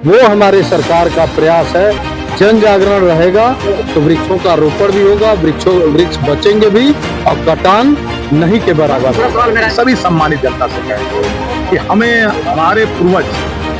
वो हमारे सरकार का प्रयास है। जन जागरण रहेगा तो वृक्षों का रोपण भी होगा, वृक्ष बचेंगे भी और कटान नहीं के बराबर। सभी सम्मानित जनता से कहेंगे कि हमें हमारे पूर्वज,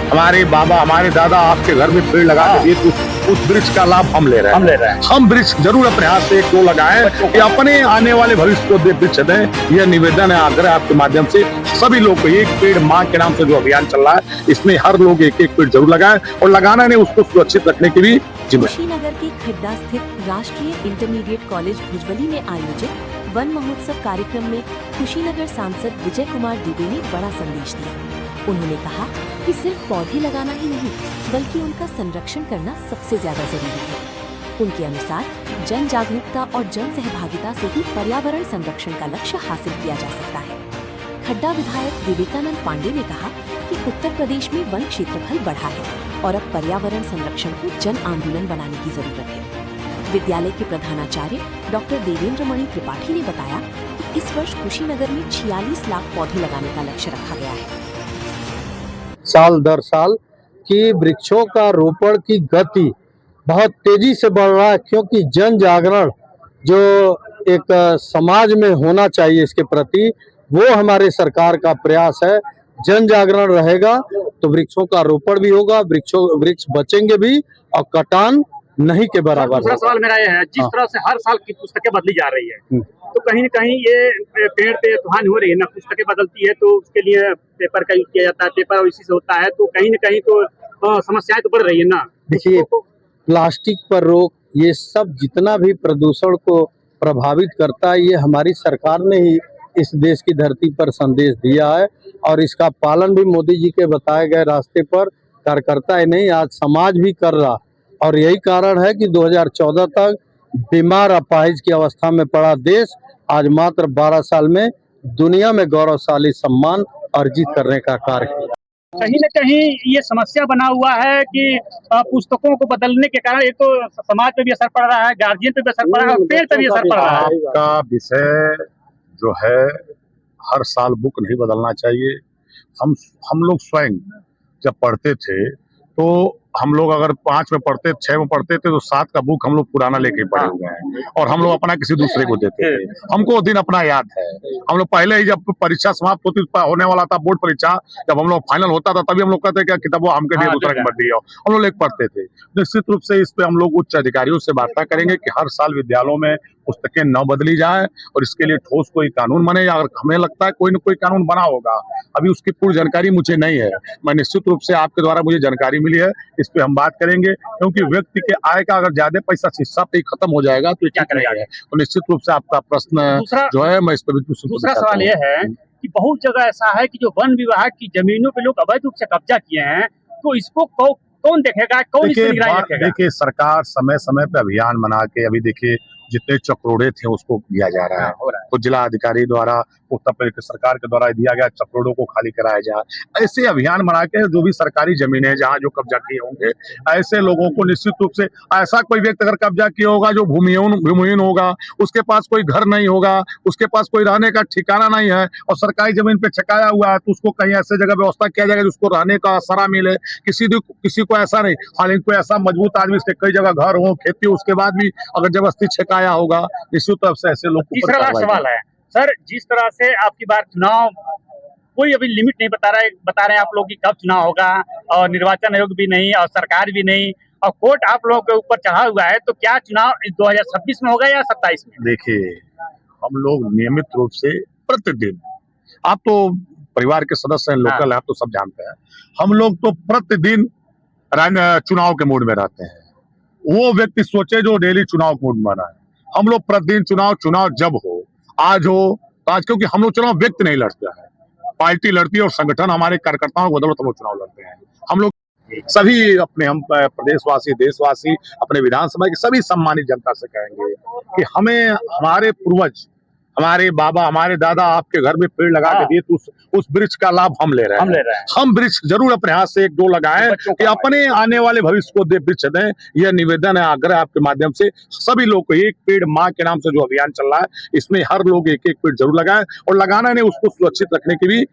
हमारे बाबा, हमारे दादा आपके घर में पेड़ लगा के दिए, तो उस वृक्ष का लाभ हम ले रहे हैं। हम वृक्ष जरूर अपने हाथ से एक दो लगाएं कि अपने आने वाले भविष्य को वृक्ष दें। यह निवेदन है, आग्रह आपके माध्यम से सभी लोग को। एक पेड़ माँ के नाम से जो अभियान चल रहा है, इसमें हर लोग एक एक पेड़ जरूर लगाएं और लगाना नहीं, उसको सुरक्षित रखने की भी जिम्मेदारी। कुशीनगर के खड्डा स्थित राष्ट्रीय इंटरमीडिएट कॉलेज भुजबली में आयोजित वन महोत्सव कार्यक्रम में कुशीनगर सांसद विजय कुमार दुबे ने बड़ा संदेश दिया। उन्होंने कहा कि सिर्फ पौधे लगाना ही नहीं, बल्कि उनका संरक्षण करना सबसे ज्यादा जरूरी है। उनके अनुसार जन जागरूकता और जन सहभागिता से ही पर्यावरण संरक्षण का लक्ष्य हासिल किया जा सकता है। खड्डा विधायक विवेकानंद पांडे ने कहा कि उत्तर प्रदेश में वन क्षेत्रफल बढ़ा है और अब पर्यावरण संरक्षण को जन आंदोलन बनाने की जरूरत है। विद्यालय के प्रधानाचार्य डॉक्टर देवेंद्र मणि त्रिपाठी ने बताया कि इस वर्ष कुशीनगर में 46 लाख पौधे लगाने का लक्ष्य रखा गया है। साल दर साल की वृक्षों का रोपण की गति बहुत तेजी से बढ़ रहा है, क्योंकि जन जागरण जो एक समाज में होना चाहिए इसके प्रति, वो हमारे सरकार का प्रयास है। जन जागरण रहेगा तो वृक्षों का रोपण भी होगा, वृक्ष बचेंगे भी और कटान नहीं के बराबर। दूसरा सवाल मेरा ये है, जिस तरह से हर साल की पुस्तकें बदली जा रही है, तो कहीं न कहीं ये पेड़ पे हानि हो रही है ना। पुस्तकें बदलती है तो उसके लिए पेपर का यूज किया जाता है, पेपर इसी से होता है, तो कहीं न कहीं तो समस्याएं तो बढ़ रही है ना। देखिए, प्लास्टिक पर रोक, ये सब जितना भी प्रदूषण को प्रभावित करता है, ये हमारी सरकार ने ही इस देश की धरती पर संदेश दिया है और इसका पालन भी मोदी जी के बताए गए रास्ते पर कार्यकर्ता ही नहीं, आज समाज भी कर रहा। और यही कारण है कि 2014 तक बीमार अपाहिज की अवस्था में पड़ा देश आज मात्र 12 साल में दुनिया में गौरवशाली सम्मान अर्जित करने का कार्य किया। कहीं न कहीं ये समस्या बना हुआ है कि पुस्तकों को बदलने के कारण एक तो समाज पे भी असर पड़ रहा है, गार्जियन पे भी असर पड़ रहा है और पेड़ पे भी असर पड़ रहा है। आपका विषय जो है, हर साल बुक नहीं बदलना चाहिए। हम लोग स्वयं जब पढ़ते थे तो हम लोग अगर 5 में पढ़ते, 6 में पढ़ते थे तो 7 का बुक हम लोग पुराना लेके पढ़े हुए हैं और हम लोग अपना किसी दूसरे को देते थे। हमको वो दिन अपना याद है। हम लोग पहले ही जब परीक्षा समाप्त होने वाला था, बोर्ड परीक्षा जब हम लोग फाइनल होता था, तभी हम लोग कहते क्या किताबों हमके दिए, दूसरा के मत दिया। हम लोग लेके पढ़ते थे। निश्चित रूप से इस पे हम लोग उच्च अधिकारियों से वार्ता करेंगे कि हर साल विद्यालयों में पुस्तकें न बदली जाए और इसके लिए ठोस कोई कानून बने। अगर हमें लगता है कोई न कोई कानून बना होगा, अभी उसकी पूरी जानकारी मुझे नहीं है। मैं निश्चित रूप से आपके द्वारा मुझे जानकारी मिली है, इस पे हम बात करेंगे, क्योंकि व्यक्ति के आय का अगर ज्यादा पैसा शिक्षा पे खत्म हो जाएगा तो क्या करेगा। तो निश्चित रूप से आपका प्रश्न जो है, मैं इस पर दूसरा सवाल ये है कि बहुत जगह ऐसा है कि जो वन विभाग की जमीनों पे लोग अवैध रूप से कब्जा किए हैं, तो इसको कौन देखेगा, कौन इसकी निगरानी रखेगा? देखिए, सरकार समय समय पे अभियान बना के, अभी देखिए जितने चक्रोड़े थे उसको दिया जा रहा है। तो जिला अधिकारी द्वारा, उत्तर प्रदेश सरकार के द्वारा दिया गया चक्रोड़ों को खाली कराया जाए। ऐसे अभियान बना के जो भी सरकारी जमीनें जहाँ जो कब्जा किए होंगे, ऐसे लोगों को निश्चित रूप से, ऐसा कोई व्यक्ति अगर कब्जा किया होगा जो भूमिहीन होगा, उसके पास कोई घर नहीं होगा, उसके पास कोई रहने का ठिकाना नहीं है और सरकारी जमीन पे छकाया हुआ है, तो उसको कहीं ऐसे जगह व्यवस्था किया जाएगा जिसको रहने का आसरा मिले। किसी को ऐसा नहीं, हालांकि कोई ऐसा मजबूत आदमी इसके कई जगह घर हो, खेती हो, उसके बाद भी अगर जबरदस्ती छकाया होगा, निश्चित रूप से ऐसे लोग। तीसरा सवाल है सर, जिस तरह से आपकी बार चुनाव, कोई अभी लिमिट नहीं बता रहे हैं आप लोग कि कब चुनाव होगा, और निर्वाचन आयोग भी नहीं और सरकार भी नहीं, और कोर्ट आप लोगों के ऊपर चढ़ा हुआ है, तो क्या चुनाव 2026 में होगा या 27 में? देखिए, हम लोग नियमित रूप से प्रतिदिन, आप तो परिवार के सदस्य हैं, लोकल आप तो सब जानते हैं, हम लोग तो प्रतिदिन चुनाव के मूड में रहते हैं। वो व्यक्ति सोचे जो डेली चुनाव के मूड में रहा है। हम लोग प्रतिदिन चुनाव जब हो, आज हो तो आज, क्योंकि हम लोग चुनाव व्यक्ति नहीं लड़ते हैं, पार्टी लड़ती है और संगठन हमारे कार्यकर्ताओं को बदौलत हम लोग चुनाव लड़ते हैं। हम लोग सभी हम प्रदेशवासी, देशवासी, अपने विधानसभा की सभी सम्मानित जनता से कहेंगे कि हमें हमारे पूर्वज, हमारे बाबा, हमारे दादा आपके घर में पेड़ लगा के दिए, तो उस वृक्ष का लाभ हम ले रहे हैं। हम वृक्ष जरूर अपने हाथ से एक दो लगाएं कि अपने आने वाले भविष्य को वृक्ष दें। यह निवेदन है, आग्रह आपके माध्यम से सभी लोग को। एक पेड़ माँ के नाम से जो अभियान चल रहा है, इसमें हर लोग एक एक पेड़ जरूर लगाएं और लगाना नहीं, उसको सुरक्षित रखने की भी